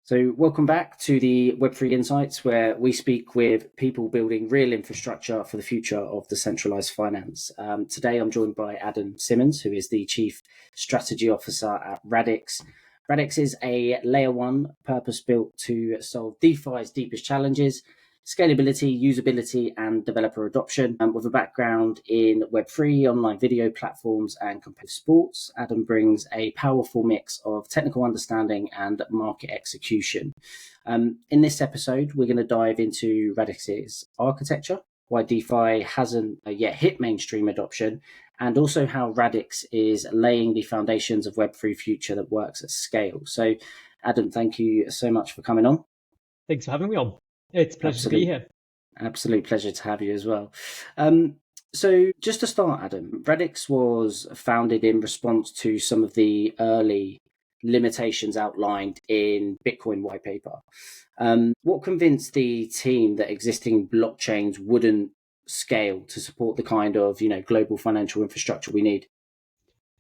So welcome back to the Web3 Insights, where we speak with people building real infrastructure for the future of decentralized finance. Today, I'm joined by Adam Simmons, who is the Chief Strategy Officer at Radix. Radix is a layer one purpose-built to solve DeFi's deepest challenges: scalability, usability, and developer adoption. With a background in Web3, online video platforms, and competitive sports, Adam brings a powerful mix of technical understanding and market execution. In this episode, we're going to dive into Radix's architecture, why DeFi hasn't yet hit mainstream adoption, and also how Radix is laying the foundations of Web3 future that works at scale. So, Adam, thank you so much for coming on. Thanks for having me on. It's a pleasure to be here. Absolute pleasure to have you as well. So just to start, Adam, Radix was founded in response to some of the early limitations outlined in Bitcoin white paper. What convinced the team that existing blockchains wouldn't scale to support the kind of, global financial infrastructure we need?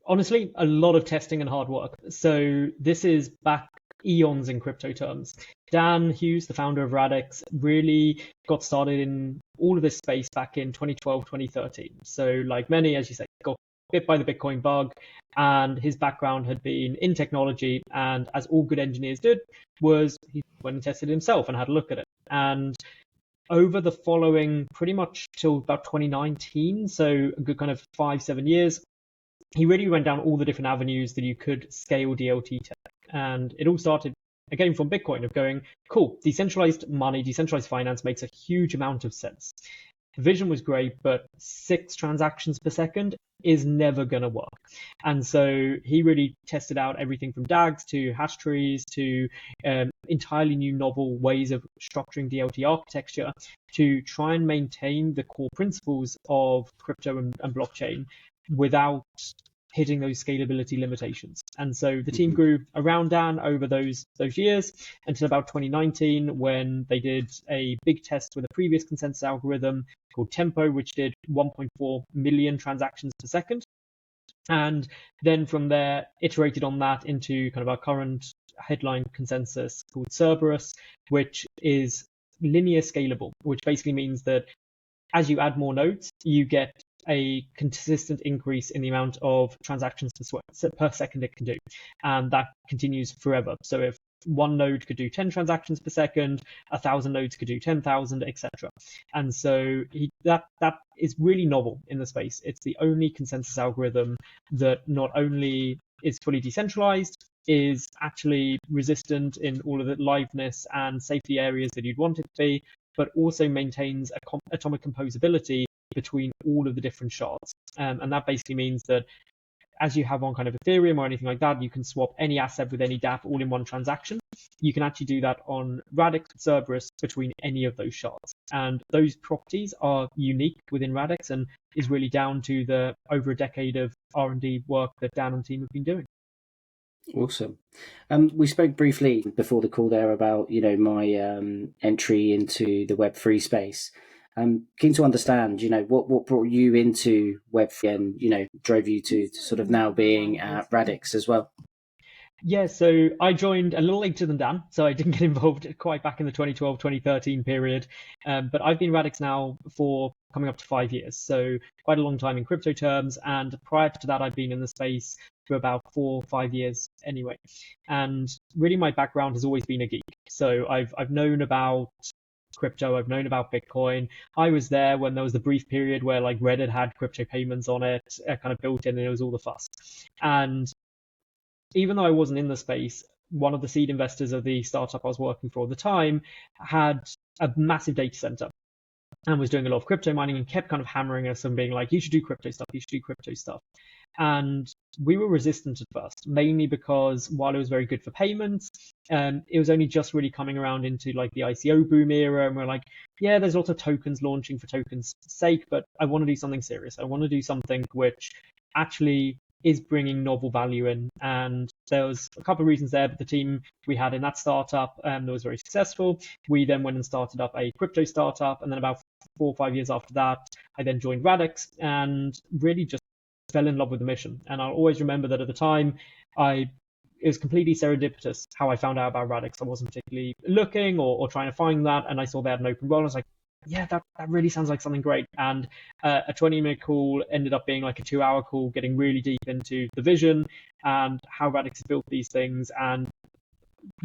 Honestly, a lot of testing and hard work. So this is back eons in crypto terms. Dan Hughes, the founder of Radix, really got started in all of this space back in 2012, 2013. So like many, as you say, got bit by the Bitcoin bug, and his background had been in technology. And as all good engineers did, was he went and tested himself and had a look at it. And over the following pretty much till about 2019, so a good kind of 5-7 years, he really went down all the different avenues that you could scale DLT tech. And it all started again from Bitcoin, of going, cool, decentralized money, decentralized finance makes a huge amount of sense. The vision was great, but 6 transactions per second is never going to work. And so he really tested out everything from DAGs to hash trees to entirely new novel ways of structuring DLT architecture to try and maintain the core principles of crypto and blockchain without hitting those scalability limitations. And so the team grew around Dan over those years until about 2019, when they did a big test with a previous consensus algorithm called Tempo, which did 1.4 million transactions per second. And then from there, iterated on that into kind of our current headline consensus called Cerberus, which is linear scalable, which basically means that as you add more nodes, you get a consistent increase in the amount of transactions per second it can do. And that continues forever. So if one node could do 10 transactions per second, 1,000 nodes could do 10,000, etc. And so that is really novel in the space. It's the only consensus algorithm that not only is fully decentralized, is actually resistant in all of the liveness and safety areas that you'd want it to be, but also maintains atomic composability between all of the different shards. And that basically means that as you have on kind of Ethereum or anything like that, you can swap any asset with any dApp all in one transaction. You can actually do that on Radix Cerberus between any of those shards. And those properties are unique within Radix and is really down to the over a decade of R&D work that Dan and team have been doing. Awesome. We spoke briefly before the call there about, my entry into the Web3 space. Keen to understand, what brought you into Web3 and, drove you to sort of now being at Radix as well? Yeah, so I joined a little later than Dan, so I didn't get involved quite back in the 2012, 2013 period. But I've been Radix now for coming up to 5 years, so quite a long time in crypto terms. And prior to that, I've been in the space for about 4 or 5 years anyway. And really my background has always been a geek. So I've known about crypto, I've known about Bitcoin. I was there when there was the brief period where like Reddit had crypto payments on it, kind of built in, and it was all the fuss. And even though I wasn't in the space, one of the seed investors of the startup I was working for at the time had a massive data center and was doing a lot of crypto mining and kept kind of hammering us and being like, you should do crypto stuff, you should do crypto stuff. And we were resistant at first, mainly because while it was very good for payments, it was only just really coming around into like the ICO boom era. And we're like, yeah, there's lots of tokens launching for tokens' sake, but I want to do something serious. I want to do something which actually is bringing novel value in. And there was a couple of reasons there, but the team we had in that startup that was very successful. We then went and started up a crypto startup. And then about 4 or 5 years after that, I then joined Radix and really just fell in love with the mission. And I'll always remember that at the time, I it was completely serendipitous how I found out about Radix. I wasn't particularly looking or trying to find that, and I saw they had an open role. I was like, yeah, that really sounds like something great. And a 20-minute call ended up being like a 2-hour call, getting really deep into the vision and how Radix has built these things. And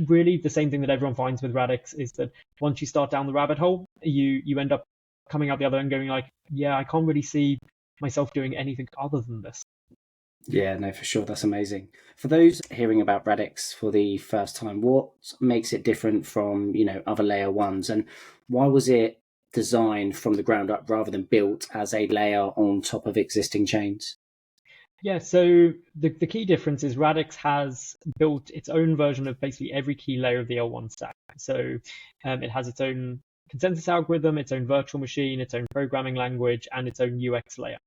really the same thing that everyone finds with Radix is that once you start down the rabbit hole, you end up coming out the other end going like, yeah, I can't really see myself doing anything other than this. Yeah, no, for sure. That's amazing. For those hearing about Radix for the first time, what makes it different from, other layer ones, and why was it designed from the ground up rather than built as a layer on top of existing chains? Yeah, so the key difference is Radix has built its own version of basically every key layer of the L1 stack. So it has its own consensus algorithm, its own virtual machine, its own programming language, and its own UX layer.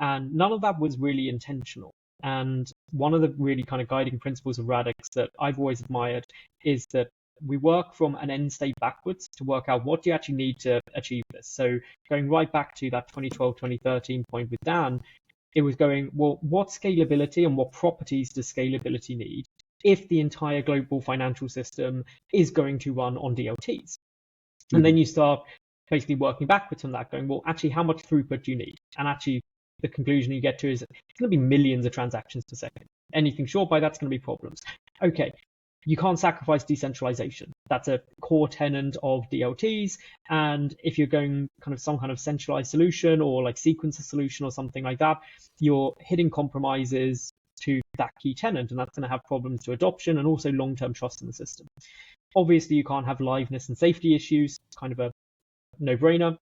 And none of that was really intentional. And one of the really kind of guiding principles of Radix that I've always admired is that we work from an end state backwards to work out what do you actually need to achieve this. So going right back to that 2012, 2013 point with Dan, it was going, well, what scalability and what properties does scalability need if the entire global financial system is going to run on DLTs? And then you start basically working backwards from that, going, well, actually, how much throughput do you need? And actually, the conclusion you get to is it's going to be millions of transactions per second. Anything short by that's going to be problems. Okay, you can't sacrifice decentralization. That's a core tenet of DLTs. And if you're going kind of some kind of centralized solution or like sequencer solution or something like that, you're hitting compromises to that key tenet, and that's going to have problems to adoption and also long-term trust in the system. Obviously, you can't have liveness and safety issues, kind of a no-brainer.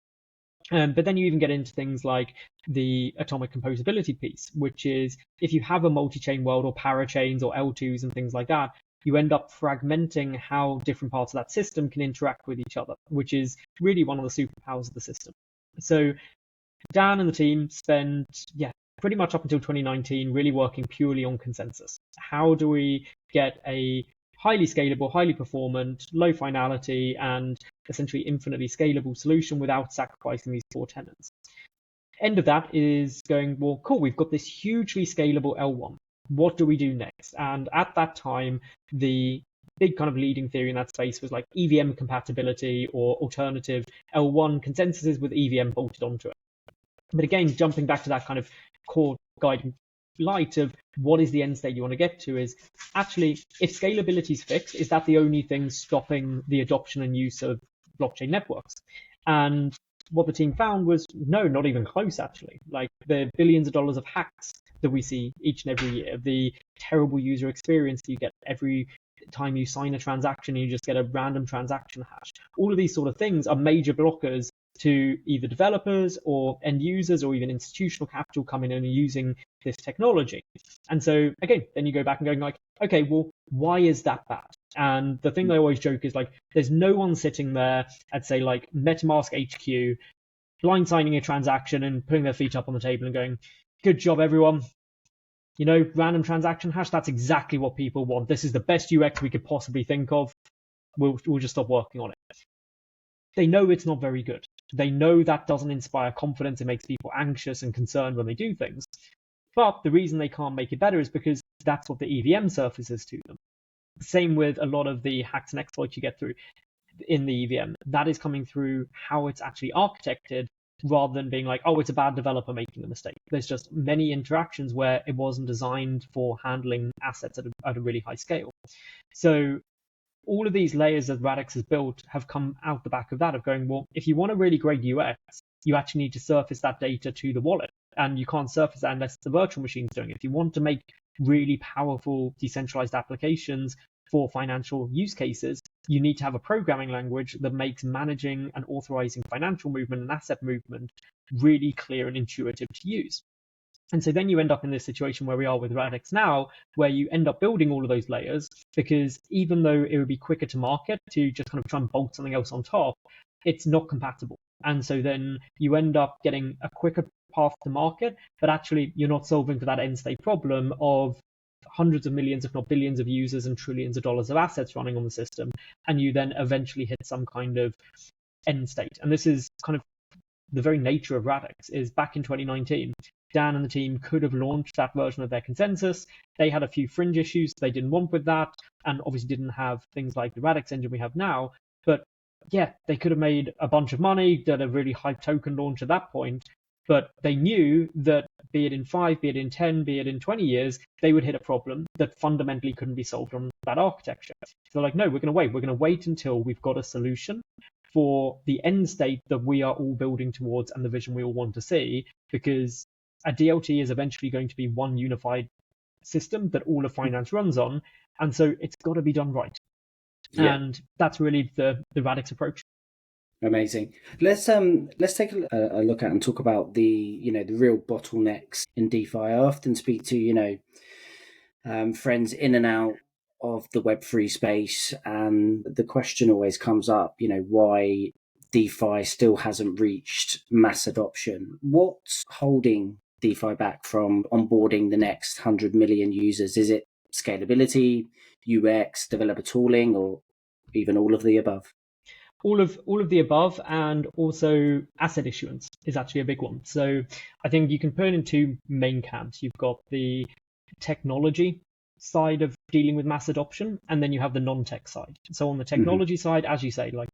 But then you even get into things like the atomic composability piece, which is if you have a multi-chain world or parachains or L2s and things like that, you end up fragmenting how different parts of that system can interact with each other, which is really one of the superpowers of the system. So Dan and the team spent, pretty much up until 2019, really working purely on consensus. How do we get a highly scalable, highly performant, low finality, and essentially infinitely scalable solution without sacrificing these core tenets? End of that is going, well, cool, we've got this hugely scalable L1. What do we do next? And at that time, the big kind of leading theory in that space was like EVM compatibility or alternative L1 consensuses with EVM bolted onto it. But again, jumping back to that kind of core guiding light of what is the end state you want to get to is actually, if scalability is fixed, is that the only thing stopping the adoption and use of blockchain networks? And what the team found was no, not even close, actually. Like the billions of dollars of hacks that we see each and every year, the terrible user experience you get every time you sign a transaction and you just get a random transaction hash. All of these sort of things are major blockers to either developers or end users or even institutional capital coming in and using this technology. And so again, then you go back and going like, okay, well, why is that bad? And the thing they always joke is like, there's no one sitting there at say like MetaMask HQ, blind signing a transaction and putting their feet up on the table and going, good job, everyone. Random transaction hash, that's exactly what people want. This is the best UX we could possibly think of. We'll just stop working on it. They know it's not very good. They know that doesn't inspire confidence. It makes people anxious and concerned when they do things. But the reason they can't make it better is because that's what the EVM surfaces to them. Same with a lot of the hacks and exploits you get through in the EVM. That is coming through how it's actually architected rather than being like, oh, it's a bad developer making a mistake. There's just many interactions where it wasn't designed for handling assets at a really high scale. So all of these layers that Radix has built have come out the back of that, of going, well, if you want a really great UX, you actually need to surface that data to the wallet. And you can't surface that unless the virtual machine's doing it. If you want to make really powerful decentralized applications for financial use cases, you need to have a programming language that makes managing and authorizing financial movement and asset movement really clear and intuitive to use. And so then you end up in this situation where we are with Radix now, where you end up building all of those layers, because even though it would be quicker to market to just kind of try and bolt something else on top, it's not compatible. And so then you end up getting a quicker path to market, but actually you're not solving for that end state problem of hundreds of millions, if not billions of users and trillions of dollars of assets running on the system. And you then eventually hit some kind of end state. And this is kind of the very nature of Radix. Is back in 2019, Dan and the team could have launched that version of their consensus. They had a few fringe issues they didn't want with that, and obviously didn't have things like the Radix engine we have now. But yeah, they could have made a bunch of money, did a really hype token launch at that point. But they knew that be it in 5, be it in 10, be it in 20 years, they would hit a problem that fundamentally couldn't be solved on that architecture. So they're like, no, we're going to wait. We're going to wait until we've got a solution for the end state that we are all building towards and the vision we all want to see, because a DLT is eventually going to be one unified system that all of finance runs on. And so it's got to be done right. Yeah. And that's really the Radix approach. Amazing. Let's take a look at and talk about the real bottlenecks in DeFi. I often speak to friends in and out of the Web3 space, and the question always comes up, why DeFi still hasn't reached mass adoption. What's holding DeFi back from onboarding the next 100 million users? Is it scalability, UX, developer tooling, or even all of the above? All of the above, and also asset issuance is actually a big one. So I think you can put it in two main camps. You've got the technology side of dealing with mass adoption, and then you have the non-tech side. So on the technology side, as you say, like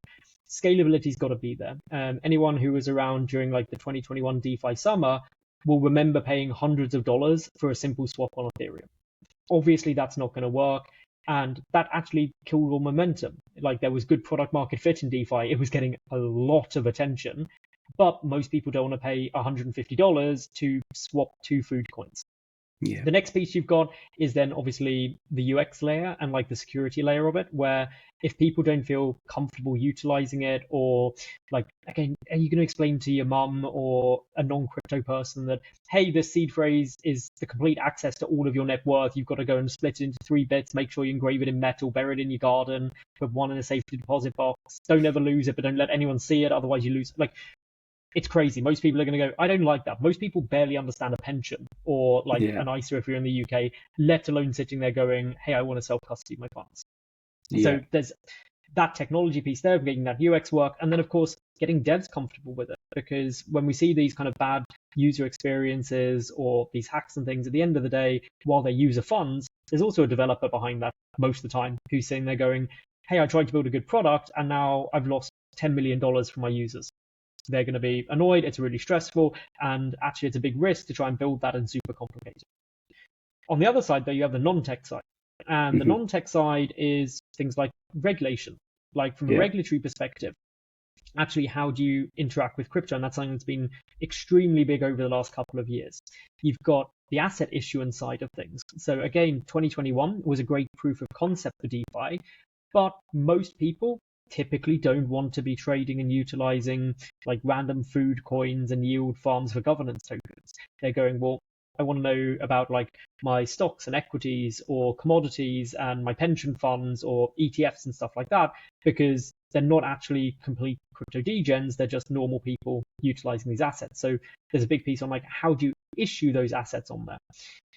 scalability's got to be there. Anyone who was around during like the 2021 DeFi summer will remember paying hundreds of dollars for a simple swap on Ethereum. Obviously, that's not going to work. And that actually killed all momentum. Like there was good product market fit in DeFi. It was getting a lot of attention, but most people don't want to pay $150 to swap 2 food coins. Yeah. The next piece you've got is then obviously the UX layer and like the security layer of it, where if people don't feel comfortable utilizing it, or like, again, are you going to explain to your mum or a non-crypto person that, hey, this seed phrase is the complete access to all of your net worth. You've got to go and split it into 3 bits, make sure you engrave it in metal, bury it in your garden, put 1 in a safety deposit box. Don't ever lose it, but don't let anyone see it. Otherwise you lose. Like, it's crazy. Most people are going to go, I don't like that. Most people barely understand a pension or like an ISA if you're in the UK, let alone sitting there going, hey, I want to self-custody my funds. Yeah. So there's that technology piece there of getting that UX work. And then, of course, getting devs comfortable with it. Because when we see these kind of bad user experiences or these hacks and things, at the end of the day, while they're user funds, there's also a developer behind that most of the time who's sitting there going, hey, I tried to build a good product and now I've lost $10 million from my users. They're going to be annoyed. It's really stressful. And actually, it's a big risk to try and build that and super complicated. On the other side, though, you have the non-tech side. And the non-tech side is things like regulation. Like from a regulatory perspective, actually, how do you interact with crypto? And that's something that's been extremely big over the last couple of years. You've got the asset issuance side of things. So again, 2021 was a great proof of concept for DeFi, but most people typically don't want to be trading and utilizing like random food coins and yield farms for governance tokens. They're going, well, I want to know about like my stocks and equities or commodities and my pension funds or ETFs and stuff like that, because they're not actually complete crypto degens. They're just normal people utilizing these assets. So there's a big piece on like, how do you issue those assets on there,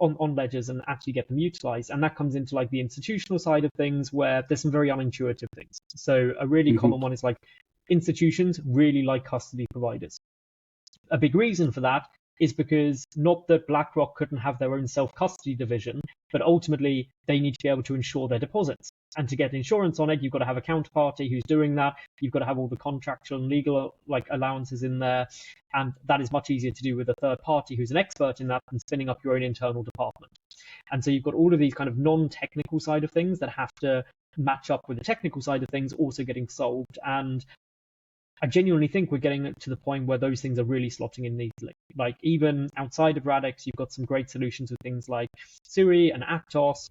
on ledgers, and actually get them utilized? And that comes into like the institutional side of things, where there's some very unintuitive things. So a really common one is like institutions really like custody providers. A big reason for that is because not that BlackRock couldn't have their own self-custody division, but ultimately they need to be able to insure their deposits. And to get insurance on it, you've got to have a counterparty who's doing that. You've got to have all the contractual and legal like allowances in there. And that is much easier to do with a third party who's an expert in that than spinning up your own internal department. And so you've got all of these kind of non-technical side of things that have to match up with the technical side of things also getting solved. And I genuinely think we're getting to the point where those things are really slotting in neatly. Like even outside of Radix, you've got some great solutions with things like Suri and Aptos,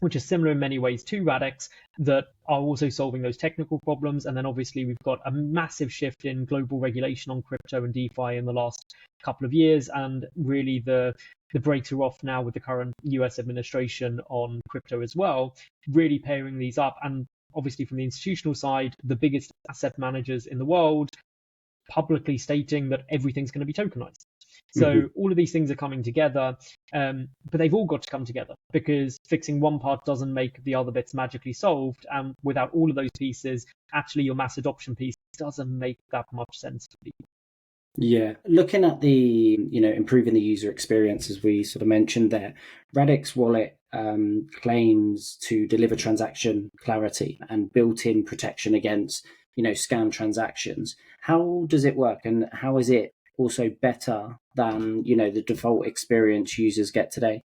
which are similar in many ways to Radix, that are also solving those technical problems. And then obviously we've got a massive shift in global regulation on crypto and DeFi in the last couple of years, and really the breaks are off now with the current US administration on crypto as well, really pairing these up. And obviously from the institutional side, the biggest asset managers in the world publicly stating that everything's going to be tokenized. So all of these things are coming together, but they've all got to come together, because fixing one part doesn't make the other bits magically solved. And without all of those pieces, actually your mass adoption piece doesn't make that much sense to people. Yeah, looking at the, improving the user experience, as we sort of mentioned there, Radix Wallet claims to deliver transaction clarity and built-in protection against, scam transactions. How does it work, and how is it also better than, the default experience users get today?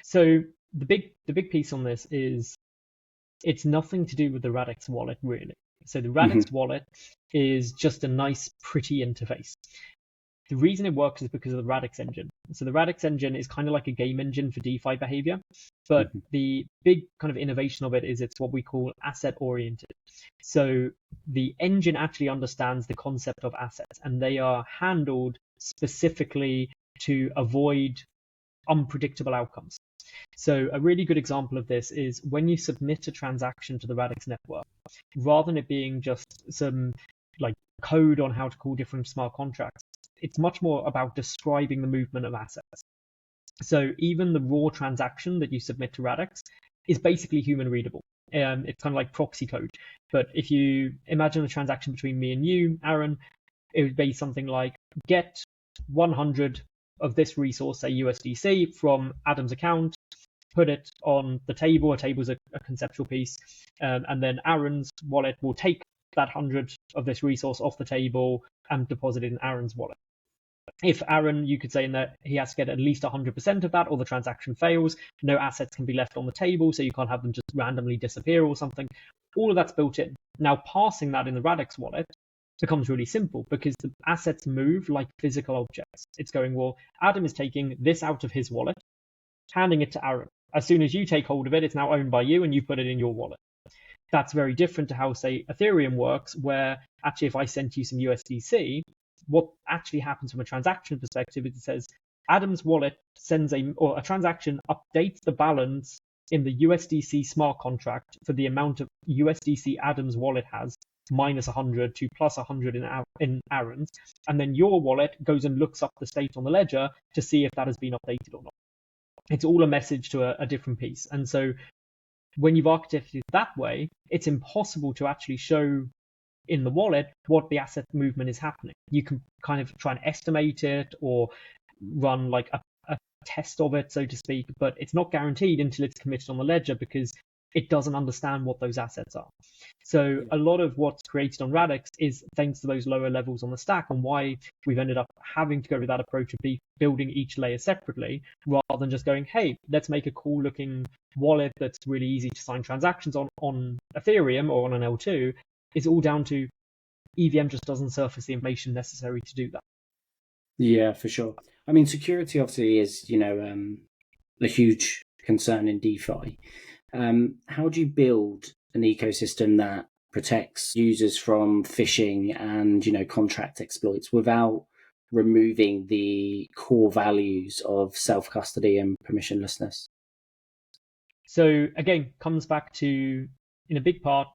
So the big piece on this is it's nothing to do with the Radix wallet, really. So the Hmm. Radix wallet is just a nice, pretty interface. The reason it works is because of the Radix engine. So the Radix engine is kind of like a game engine for DeFi behavior, but Hmm. the big kind of innovation of it is it's what we call asset oriented. So the engine actually understands the concept of assets, and they are handled specifically to avoid unpredictable outcomes. So a really good example of this is when you submit a transaction to the Radix network, rather than it being just some like code on how to call different smart contracts, it's much more about describing the movement of assets. So even the raw transaction that you submit to Radix is basically human readable. It's kind of like proxy code. But if you imagine a transaction between me and you, Aaron, it would be something like get 100 of this resource, say USDC, from Adam's account, put it on the table. A table is a conceptual piece. And then Aaron's wallet will take that 100 of this resource off the table and deposit it in Aaron's wallet. If Aaron, you could say in that he has to get at least 100% of that, or the transaction fails, no assets can be left on the table, so you can't have them just randomly disappear or something. All of that's built in. Now, passing that in the Radix wallet becomes really simple because the assets move like physical objects. It's going, well, Adam is taking this out of his wallet, handing it to Aaron. As soon as you take hold of it, it's now owned by you and you put it in your wallet. That's very different to how, say, Ethereum works, where actually if I send you some USDC, what actually happens from a transaction perspective is it says Adam's wallet sends a transaction updates the balance in the USDC smart contract for the amount of USDC Adam's wallet has minus 100 to plus 100 in Aaron's, and then your wallet goes and looks up the state on the ledger to see if that has been updated or not. It's all a message to a different piece. And so when you've architected it that way, it's impossible to actually show in the wallet what the asset movement is happening. You can kind of try and estimate it or run like a test of it, so to speak, but it's not guaranteed until it's committed on the ledger because it doesn't understand what those assets are. So a lot of what's created on Radix is thanks to those lower levels on the stack, and why we've ended up having to go with that approach of building each layer separately rather than just going, hey, let's make a cool looking wallet that's really easy to sign transactions on Ethereum or on an L2. It's all down to EVM just doesn't surface the information necessary to do that. Yeah, for sure. I mean, security obviously is, a huge concern in DeFi. How do you build an ecosystem that protects users from phishing and, contract exploits without removing the core values of self-custody and permissionlessness? So again, comes back to, in a big part,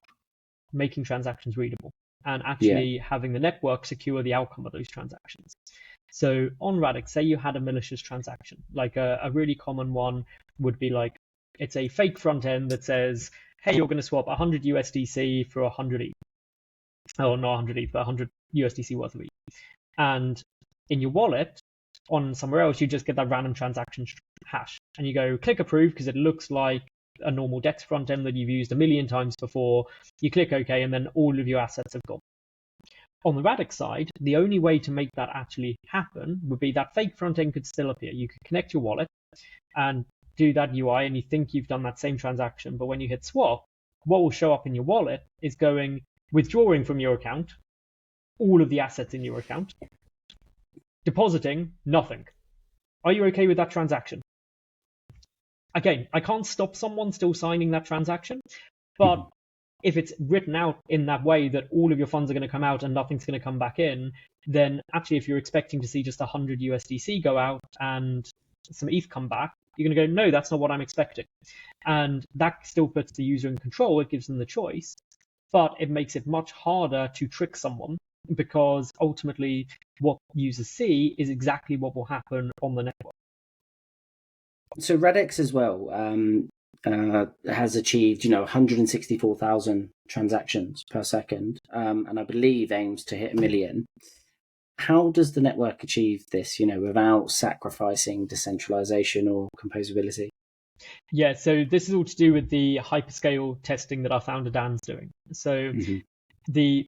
making transactions readable and Yeah. actually having the network secure the outcome of those transactions. So on Radix, say you had a malicious transaction, like a really common one would be like, it's a fake front end that says, hey, you're going to swap 100 USDC for 100 ETH. Or not 100 ETH, but 100 USDC worth of ETH. And in your wallet, on somewhere else, you just get that random transaction hash. And you go click approve because it looks like a normal DEX front end that you've used a million times before. You click OK, and then all of your assets have gone. On the Radix side, the only way to make that actually happen would be that fake front end could still appear. You could connect your wallet and do that UI, and you think you've done that same transaction. But when you hit swap, what will show up in your wallet is going withdrawing from your account all of the assets in your account, depositing nothing. Are you okay with that transaction? Again, I can't stop someone still signing that transaction, but if it's written out in that way that all of your funds are going to come out and nothing's going to come back in, then actually if you're expecting to see just 100 USDC go out and some ETH come back, you're going to go, no, that's not what I'm expecting. And that still puts the user in control. It gives them the choice, but it makes it much harder to trick someone because ultimately what users see is exactly what will happen on the network. So Radix as well has achieved, 164,000 transactions per second, and I believe aims to hit 1 million. How does the network achieve this, without sacrificing decentralization or composability? Yeah, so this is all to do with the hyperscale testing that our founder Dan's doing. So Mm-hmm. the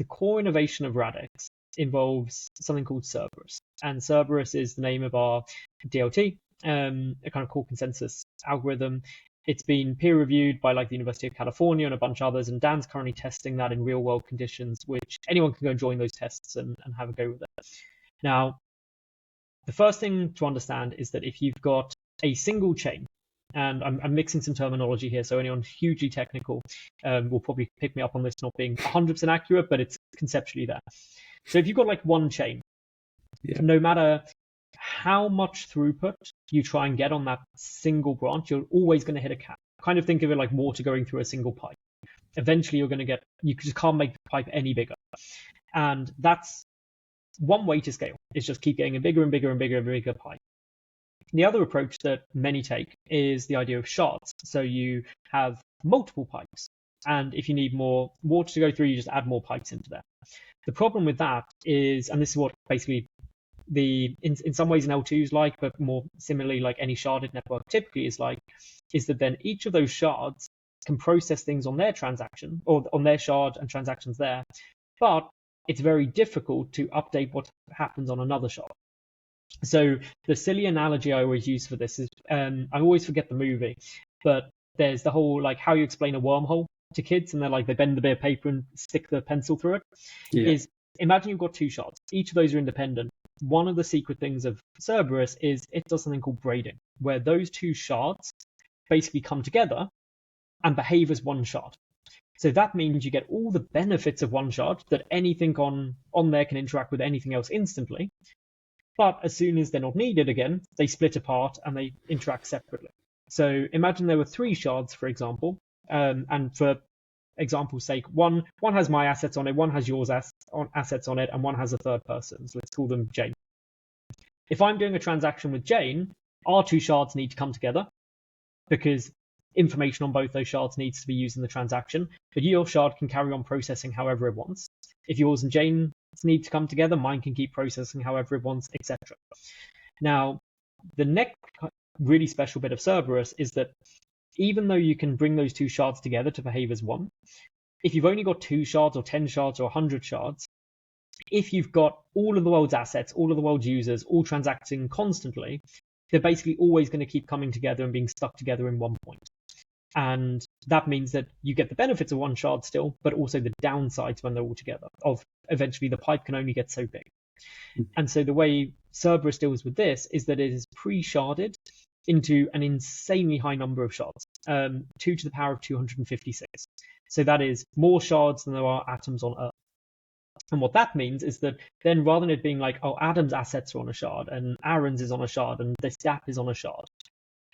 core innovation of Radix involves something called Cerberus, and Cerberus is the name of our DLT, a kind of core consensus algorithm. It's been peer reviewed by like the University of California and a bunch of others, and Dan's currently testing that in real world conditions, which anyone can go and join those tests and have a go with it. Now, the first thing to understand is that if you've got a single chain, and I'm mixing some terminology here, so anyone hugely technical will probably pick me up on this not being 100% accurate, but it's conceptually there. So if you've got like one chain, no matter how much throughput you try and get on that single branch, you're always going to hit a cap. Kind of think of it like water going through a single pipe. Eventually, you just can't make the pipe any bigger. And that's one way to scale, is just keep getting a bigger and bigger and bigger and bigger pipe. The other approach that many take is the idea of shards. So you have multiple pipes, and if you need more water to go through, you just add more pipes into there. The problem with that is, and this is what basically in some ways an L2 is like, but more similarly like any sharded network typically is like, is that then each of those shards can process things on their transaction or on their shard and transactions there, but it's very difficult to update what happens on another shard. So the silly analogy I always use for this is, I always forget the movie, but there's the whole like how you explain a wormhole to kids, and they're like they bend the bit of paper and stick the pencil through it. Is imagine you've got two shards, each of those are independent. One of the secret things of Cerberus is it does something called braiding, where those two shards basically come together and behave as one shard. So that means you get all the benefits of one shard, that anything on there can interact with anything else instantly. But as soon as they're not needed again, they split apart and they interact separately. So imagine there were three shards, for example, and for example's sake, one has my assets on it, one has yours assets on it, and one has a third person's. Let's call them Jane. If I'm doing a transaction with Jane, our two shards need to come together because information on both those shards needs to be used in the transaction, but your shard can carry on processing however it wants. If yours and Jane's need to come together, mine can keep processing however it wants, etc. Now, the next really special bit of Cerberus is that even though you can bring those two shards together to behave as one, if you've only got 2 shards or 10 shards or 100 shards, if you've got all of the world's assets, all of the world's users, all transacting constantly, they're basically always going to keep coming together and being stuck together in one point. And that means that you get the benefits of one shard still, but also the downsides when they're all together, of eventually the pipe can only get so big. And so the way Cerberus deals with this is that it is pre-sharded into an insanely high number of shards, 2 to the power of 256. So that is more shards than there are atoms on Earth. And what that means is that then rather than it being like, oh, Adam's assets are on a shard and Aaron's is on a shard and this DApp is on a shard,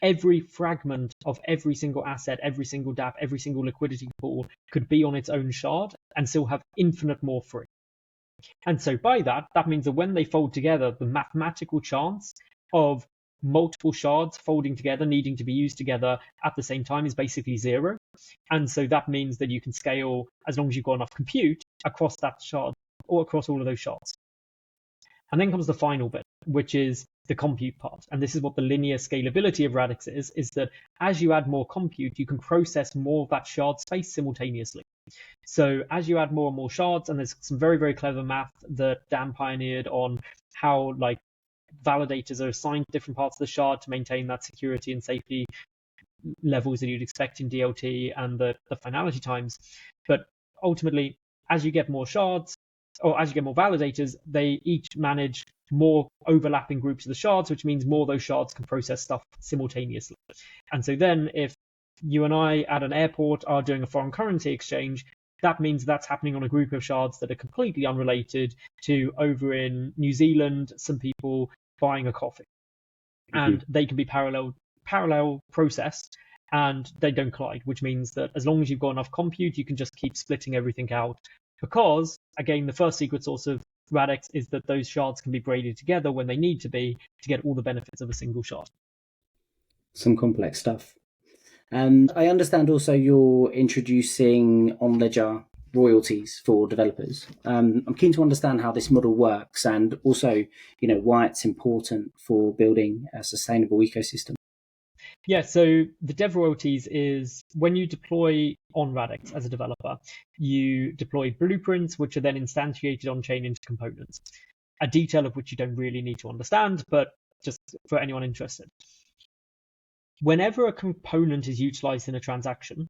every fragment of every single asset, every single DApp, every single liquidity pool could be on its own shard and still have infinite more free. And so by that means that when they fold together, the mathematical chance of multiple shards folding together, needing to be used together at the same time, is basically 0. And so that means that you can scale as long as you've got enough compute across that shard or across all of those shards. And then comes the final bit, which is the compute part. And this is what the linear scalability of Radix is that as you add more compute, you can process more of that shard space simultaneously. So as you add more and more shards, and there's some very, very clever math that Dan pioneered on how like validators are assigned different parts of the shard to maintain that security and safety levels that you'd expect in DLT and the finality times. But ultimately, as you get more shards, or as you get more validators, they each manage more overlapping groups of the shards, which means more of those shards can process stuff simultaneously. And so then if you and I at an airport are doing a foreign currency exchange, that means that's happening on a group of shards that are completely unrelated to over in New Zealand, some people buying a coffee. And they can be parallel processed and they don't collide, which means that as long as you've got enough compute, you can just keep splitting everything out. Because, again, the first secret source of Radix is that those shards can be braided together when they need to be to get all the benefits of a single shard. Some complex stuff. And I understand also you're introducing on-ledger royalties for developers. I'm keen to understand how this model works and also, why it's important for building a sustainable ecosystem. Yeah, so the dev royalties is when you deploy on Radix as a developer, you deploy blueprints, which are then instantiated on chain into components, a detail of which you don't really need to understand, but just for anyone interested. Whenever a component is utilized in a transaction,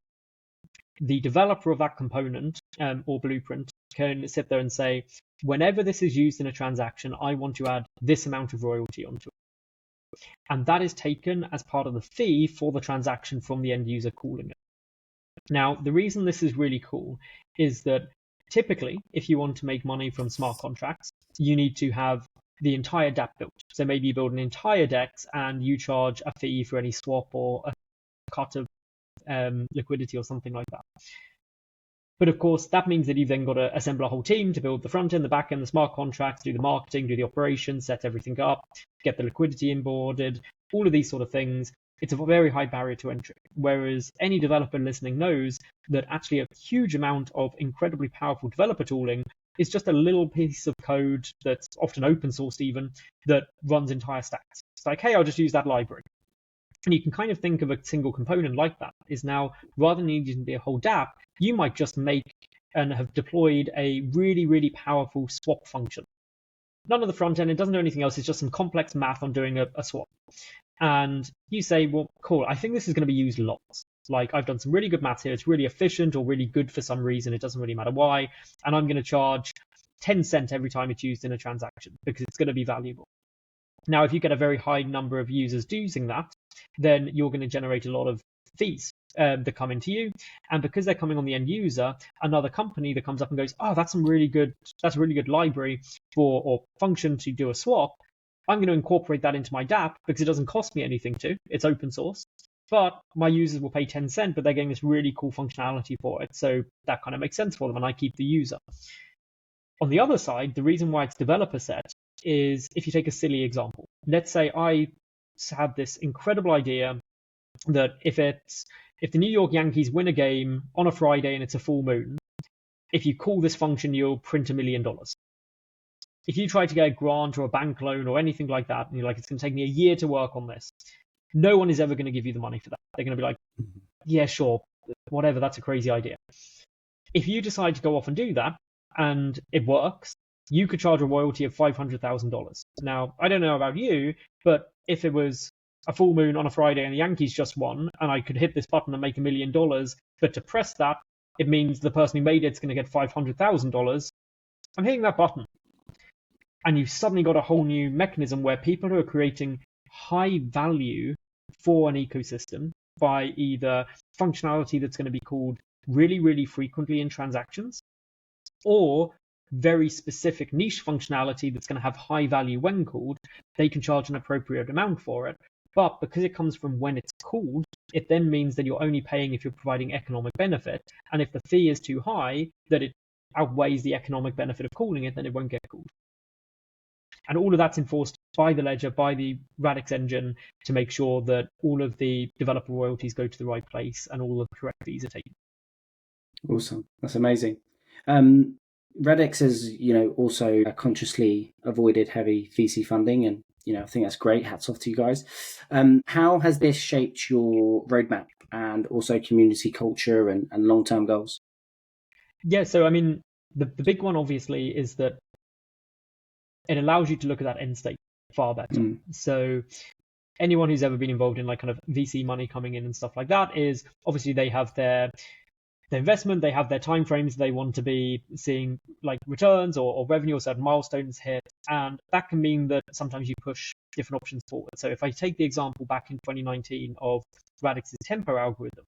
the developer of that component or blueprint can sit there and say, whenever this is used in a transaction, I want to add this amount of royalty onto it. And that is taken as part of the fee for the transaction from the end user calling it. Now, the reason this is really cool is that typically, if you want to make money from smart contracts, you need to have the entire DApp built. So maybe you build an entire DEX and you charge a fee for any swap or a cut of liquidity or something like that. But of course, that means that you've then got to assemble a whole team to build the front end, the back end, the smart contracts, do the marketing, do the operations, set everything up, get the liquidity onboarded, all of these sort of things. It's a very high barrier to entry. Whereas any developer listening knows that actually a huge amount of incredibly powerful developer tooling is just a little piece of code that's often open sourced even, that runs entire stacks. It's like, hey, I'll just use that library. And you can kind of think of a single component like that is now, rather than needing to be a whole DApp, you might just make and have deployed a really, really powerful swap function. None of the front end, it doesn't do anything else. It's just some complex math on doing a swap. And you say, well, cool, I think this is going to be used lots. Like, I've done some really good math here. It's really efficient or really good for some reason. It doesn't really matter why. And I'm going to charge 10 cents every time it's used in a transaction because it's going to be valuable. Now, if you get a very high number of users using that, then you're going to generate a lot of fees that come into you. And because they're coming on the end user, another company that comes up and goes, oh, that's a really good library for or function to do a swap. I'm going to incorporate that into my DApp because it doesn't cost me anything to. It's open source. But my users will pay 10 cents, but they're getting this really cool functionality for it. So that kind of makes sense for them, and I keep the user. On the other side, the reason why it's developer set is if you take a silly example. Let's say I have this incredible idea that if the New York Yankees win a game on a Friday and it's a full moon, if you call this function, you'll print $1 million. If you try to get a grant or a bank loan or anything like that, and you're like, it's going to take me a year to work on this, no one is ever going to give you the money for that. They're going to be like, yeah, sure, whatever, that's a crazy idea. If you decide to go off and do that and it works, you could charge a royalty of $500,000. Now, I don't know about you, but if it was a full moon on a Friday and the Yankees just won, and I could hit this button and make $1 million, but to press that, it means the person who made it's going to get $500,000. I'm hitting that button. And you've suddenly got a whole new mechanism where people who are creating high value for an ecosystem by either functionality that's going to be called really, really frequently in transactions, or very specific niche functionality that's going to have high value when called, they can charge an appropriate amount for it. But because it comes from when it's called, it then means that you're only paying if you're providing economic benefit. And if the fee is too high, that it outweighs the economic benefit of calling it, then it won't get called. And all of that's enforced by the ledger, by the Radix engine, to make sure that all of the developer royalties go to the right place and all of the correct fees are taken. Awesome. That's amazing. Radix has, also consciously avoided heavy VC funding, and I think that's great. Hats off to you guys. How has this shaped your roadmap and also community culture and long-term goals? Yeah, so I mean, the big one obviously is that it allows you to look at that end state far better. So anyone who's ever been involved in like kind of VC money coming in and stuff like that is obviously they have their investment, they have their timeframes, they want to be seeing like returns or revenue or certain milestones hit. And that can mean that sometimes you push different options forward. So if I take the example back in 2019 of Radix's tempo algorithm,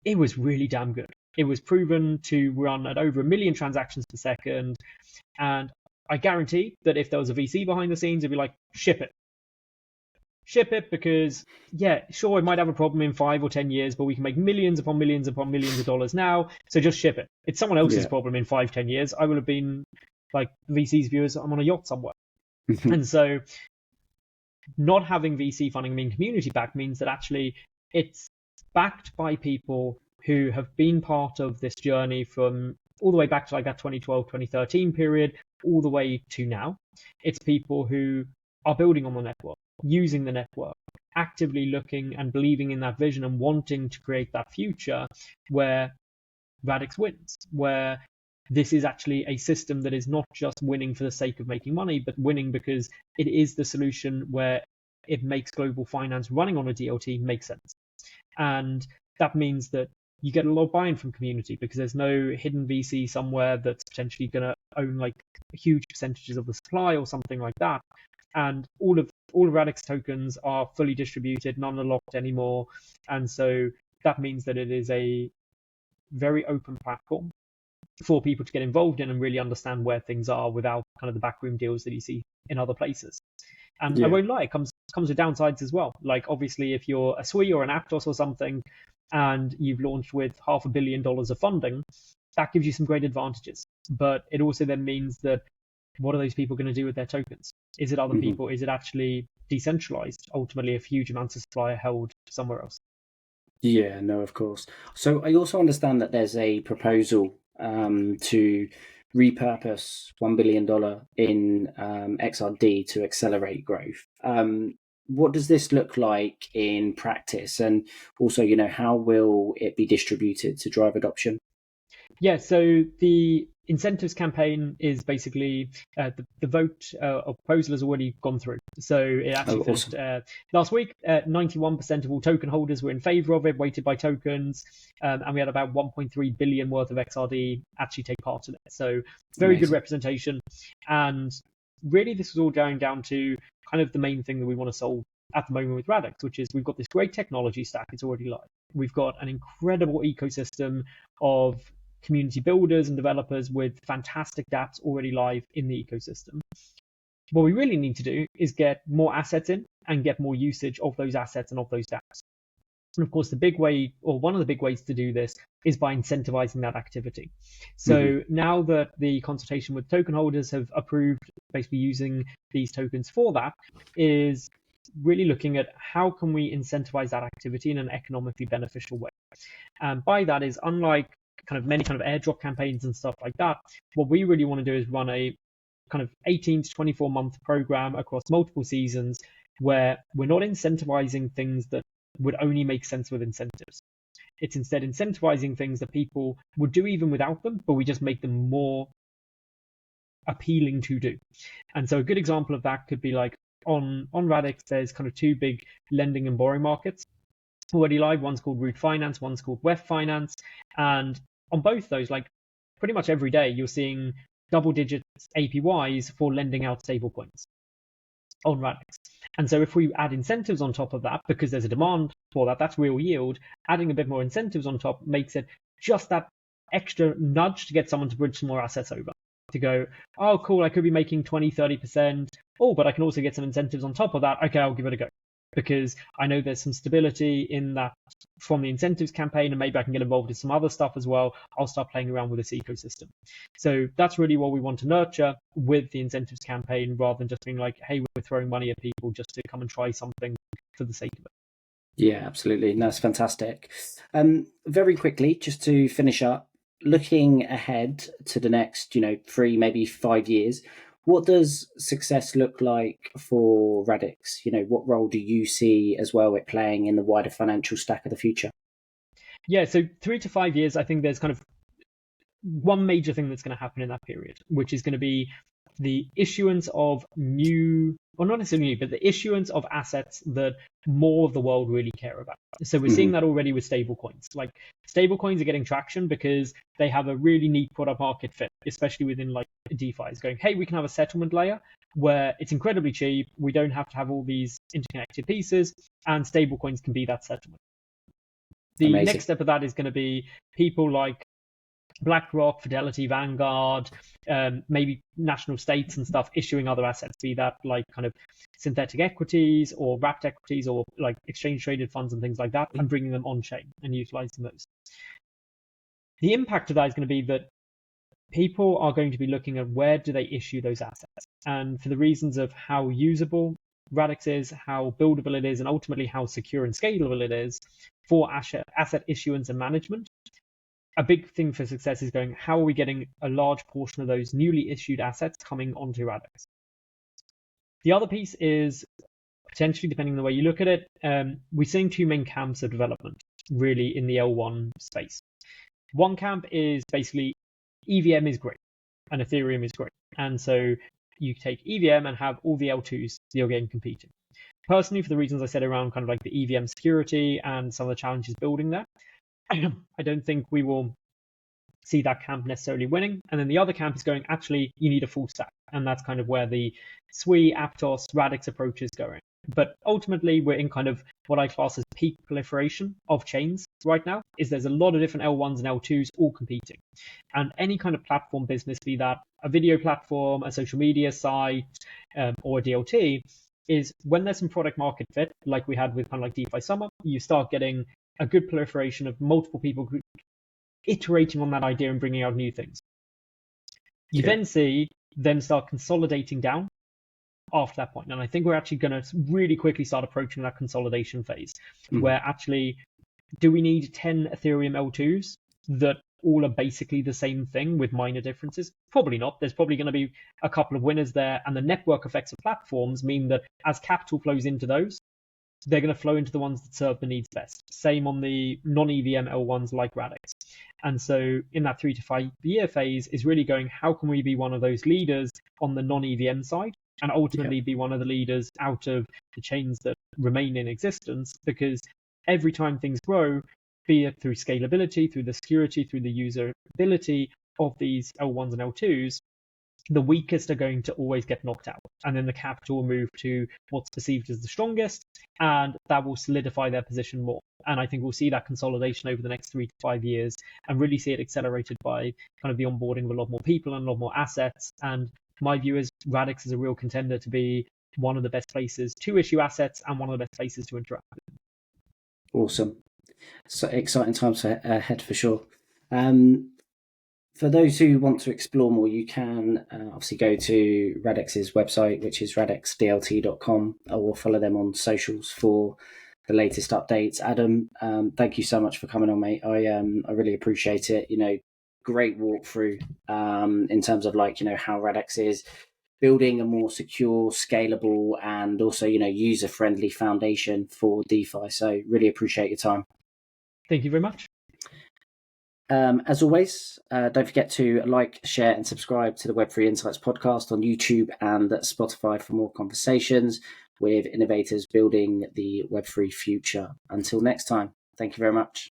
it was really damn good. It was proven to run at over 1 million transactions per second. And I guarantee that if there was a VC behind the scenes, it'd be like, ship it. Ship it because, yeah, sure, it might have a problem in 5 or 10 years, but we can make millions upon millions upon millions of dollars now. So just ship it. It's someone else's problem in 5, 10 years. I will have been like VC's viewers, I'm on a yacht somewhere. And so not having VC funding being community backed means that actually it's backed by people who have been part of this journey from all the way back to like that 2012, 2013 period, all the way to now. It's people who are building on the network, using the network, actively looking and believing in that vision and wanting to create that future where Radix wins, where this is actually a system that is not just winning for the sake of making money, but winning because it is the solution where it makes global finance running on a DLT make sense. And that means that you get a lot of buy-in from community because there's no hidden VC somewhere that's potentially going to own like huge percentages of the supply or something like that. And all of Radix tokens are fully distributed, none are locked anymore. And so that means that it is a very open platform for people to get involved in and really understand where things are without kind of the backroom deals that you see in other places. And I won't lie, it comes with downsides as well. Like obviously if you're a SWE or an Aptos or something and you've launched with $500 million of funding, that gives you some great advantages. But it also then means that what are those people going to do with their tokens? Is it other people? Is it actually decentralized? Ultimately, if huge amounts of supply are held somewhere else. Yeah, no, of course. So I also understand that there's a proposal to repurpose $1 billion in XRD to accelerate growth. What does this look like in practice? And also, how will it be distributed to drive adoption? Yeah, so the incentives campaign is basically the vote or proposal has already gone through. So it actually finished last week. 91% of all token holders were in favor of it, weighted by tokens. And we had about 1.3 billion worth of XRD actually take part in it. So very good representation. And really, this was all going down to kind of the main thing that we want to solve at the moment with Radix, which is we've got this great technology stack. It's already live. We've got an incredible ecosystem of community builders and developers with fantastic dApps already live in the ecosystem. What we really need to do is get more assets in and get more usage of those assets and of those dApps. And of course, the big way, or one of the big ways to do this, is by incentivizing that activity. So now that the consultation with token holders have approved basically using these tokens for that, is really looking at how can we incentivize that activity in an economically beneficial way. And by that is, unlike kind of many kind of airdrop campaigns and stuff like that, what we really want to do is run a kind of 18 to 24 month program across multiple seasons where we're not incentivizing things that would only make sense with incentives. It's instead incentivizing things that people would do even without them, but we just make them more appealing to do. And so a good example of that could be like on Radix, there's kind of two big lending and borrowing markets already live. One's called Root Finance, one's called Web Finance. And on both those, like pretty much every day, you're seeing double-digit APYs for lending out stablecoins on Radix. And so if we add incentives on top of that, because there's a demand for that, that's real yield, adding a bit more incentives on top makes it just that extra nudge to get someone to bridge some more assets over. To go, oh, cool, I could be making 20, 30%. Oh, but I can also get some incentives on top of that. Okay, I'll give it a go. Because I know there's some stability in that from the incentives campaign, and maybe I can get involved in some other stuff as well. I'll start playing around with this ecosystem. So that's really what we want to nurture with the incentives campaign, rather than just being like, hey, we're throwing money at people just to come and try something for the sake of it. Yeah, absolutely. That's fantastic. Very quickly, just to finish up, looking ahead to the next, 3, maybe 5 years, what does success look like for Radix? What role do you see as well it playing in the wider financial stack of the future? Yeah, so 3 to 5 years, I think there's kind of one major thing that's going to happen in that period, which is going to be the issuance of new, or not necessarily new, but the issuance of assets that more of the world really care about. So we're seeing that already with stablecoins. Like stablecoins are getting traction because they have a really neat product market fit, especially within like DeFi's going, hey, we can have a settlement layer where it's incredibly cheap. We don't have to have all these interconnected pieces, and stablecoins can be that settlement. The Amazing. next step of that is going to be people like BlackRock, Fidelity, Vanguard, maybe national states and stuff issuing other assets, be that like kind of synthetic equities or wrapped equities or like exchange traded funds and things like that, and bringing them on chain and utilizing those. The impact of that is going to be that people are going to be looking at where do they issue those assets, and for the reasons of how usable Radix is, how buildable it is, and ultimately how secure and scalable it is for asset issuance and management, a big thing for success is going, how are we getting a large portion of those newly issued assets coming onto Radix? The other piece is potentially, depending on the way you look at it, we're seeing two main camps of development really in the L1 space. One camp is basically EVM is great and Ethereum is great. And so you take EVM and have all the L2s you're getting competing. Personally, for the reasons I said around kind of like the EVM security and some of the challenges building there, I don't think we will see that camp necessarily winning. And then the other camp is going, actually, you need a full stack. And that's kind of where the Sui, Aptos, Radix approach is going. But ultimately, we're in kind of what I class as peak proliferation of chains right now, is there's a lot of different L1s and L2s all competing. And any kind of platform business, be that a video platform, a social media site, or a DLT, is when there's some product market fit, like we had with kind of like DeFi Summer, you start getting a good proliferation of multiple people iterating on that idea and bringing out new things. You then see them start consolidating down after that point. And I think we're actually going to really quickly start approaching that consolidation phase, where actually, do we need 10 Ethereum L2s that all are basically the same thing with minor differences? Probably not. There's probably going to be a couple of winners there. And the network effects of platforms mean that as capital flows into those, they're going to flow into the ones that serve the needs best. Same on the non-EVM L1s like Radix. And so in that 3 to 5 year phase is really going, how can we be one of those leaders on the non-EVM side and ultimately be one of the leaders out of the chains that remain in existence? Because every time things grow, be it through scalability, through the security, through the usability of these L1s and L2s, the weakest are going to always get knocked out. And then the capital will move to what's perceived as the strongest, and that will solidify their position more. And I think we'll see that consolidation over the next 3 to 5 years and really see it accelerated by kind of the onboarding of a lot more people and a lot more assets. And my view is Radix is a real contender to be one of the best places to issue assets and one of the best places to interact with. Awesome. So exciting times ahead for sure. For those who want to explore more, you can obviously go to Radix's website, which is radixdlt.com, or follow them on socials for the latest updates. Adam, thank you so much for coming on, mate. I really appreciate it. Great walkthrough in terms of how Radix is building a more secure, scalable, and also user-friendly foundation for DeFi. So really appreciate your time. Thank you very much. As always, don't forget to like, share, and subscribe to the Web3 Insights podcast on YouTube and Spotify for more conversations with innovators building the Web3 future. Until next time, thank you very much.